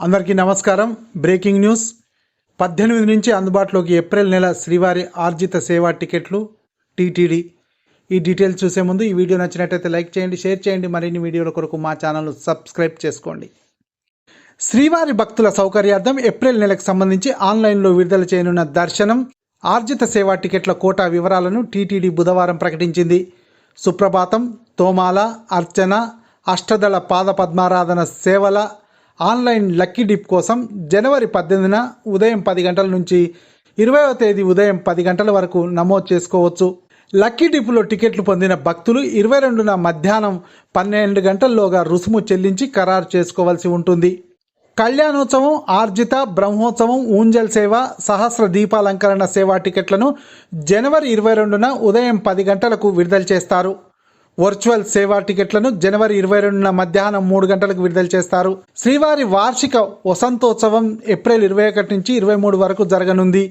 అందరికీ నమస్కారం. Breaking news. 18 నుంచి అందుబాటులోకి ఏప్రిల్ నెల శ్రీవారి ఆర్జిత సేవా టికెట్లు టీటీడీ. ఈ డీటెయిల్స్ చూసే ముందు ఈ వీడియో నచ్చినట్లయితే లైక్ చేయండి, షేర్ చేయండి. మరిన్ని వీడియోల కొరకు మా ఛానల్ను సబ్స్క్రైబ్ చేసుకోండి. శ్రీవారి భక్తుల సౌకర్యార్థం ఏప్రిల్ నెలకు సంబంధించి ఆన్లైన్లో విడుదల చేయనున్న దర్శనం ఆర్జిత సేవా టికెట్ల కోటా వివరాలను టీటీడీ బుధవారం ప్రకటించింది. సుప్రభాతం, తోమాల, అర్చన, అష్టదళ పాద పద్మారాధన సేవల ఆన్లైన్ లక్కీ డిప్ కోసం జనవరి 18న ఉదయం 10 గంటల నుంచి 20వ తేదీ ఉదయం 10 గంటల వరకు నమోదు చేసుకోవచ్చు. లక్కీ డిప్లో టికెట్లు పొందిన భక్తులు 22న మధ్యాహ్నం 12 గంటల్లోగా రుసుము చెల్లించి ఖరారు చేసుకోవాల్సి ఉంటుంది. కళ్యాణోత్సవం, ఆర్జిత, బ్రహ్మోత్సవం, ఊంజల్ సేవ, సహస్ర దీపాలంకరణ సేవా టికెట్లను జనవరి 22న ఉదయం 10 గంటలకు విడుదల చేస్తారు. వర్చువల్ సేవా టికెట్లను జనవరి 22న మధ్యాహ్నం 3 గంటలకు విడుదల చేస్తారు. శ్రీవారి వార్షిక వసంతోత్సవం ఏప్రిల్ 21 నుంచి 23 వరకు జరగనుంది.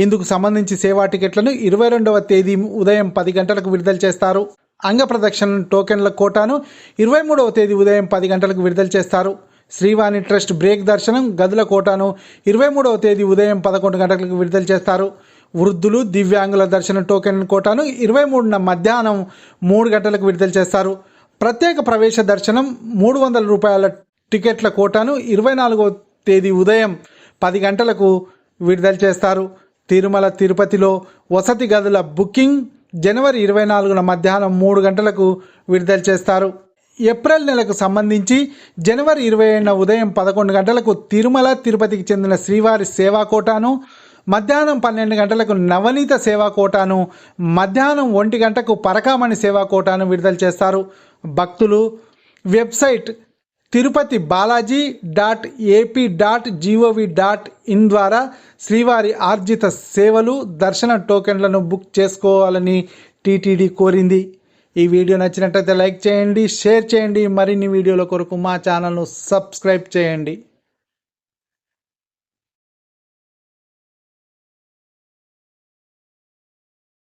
ఇందుకు సంబంధించి సేవా టికెట్లను 22వ తేదీ ఉదయం 10 గంటలకు విడుదల చేస్తారు. అంగప్రదక్షిణ టోకెన్ల కోటాను 23వ తేదీ ఉదయం 10 గంటలకు విడుదల చేస్తారు. శ్రీవాణి ట్రస్ట్ బ్రేక్ దర్శనం గదుల కోటాను 23వ తేదీ ఉదయం 11 గంటలకు విడుదల చేస్తారు. వృద్ధులు, దివ్యాంగుల దర్శన టోకెన్ కోటాను 23న మధ్యాహ్నం 3 గంటలకు విడుదల చేస్తారు. ప్రత్యేక ప్రవేశ దర్శనం 300 రూపాయల టికెట్ల కోటాను 24వ తేదీ ఉదయం 10 గంటలకు విడుదల చేస్తారు. తిరుమల తిరుపతిలో వసతి గదుల బుకింగ్ జనవరి 24న మధ్యాహ్నం 3 గంటలకు విడుదల చేస్తారు. ఏప్రిల్ నెలకు సంబంధించి జనవరి 27న ఉదయం 11 గంటలకు తిరుమల తిరుపతికి చెందిన శ్రీవారి సేవా కోటాను, మధ్యాహ్నం 12 గంటలకు నవనీత సేవా కోటాను, మధ్యాహ్నం 1 గంటకు పరకామణి సేవా కోటాను విడుదల చేస్తారు. భక్తులు వెబ్సైట్ తిరుపతి balaji.ap.gov.in ద్వారా శ్రీవారి ఆర్జిత సేవలు, దర్శన టోకెన్లను బుక్ చేసుకోవాలని టీటీడీ కోరింది. ఈ వీడియో నచ్చినట్లయితే లైక్ చేయండి, షేర్ చేయండి. మరిన్ని వీడియోల కొరకు మా ఛానల్ను సబ్స్క్రైబ్ చేయండి.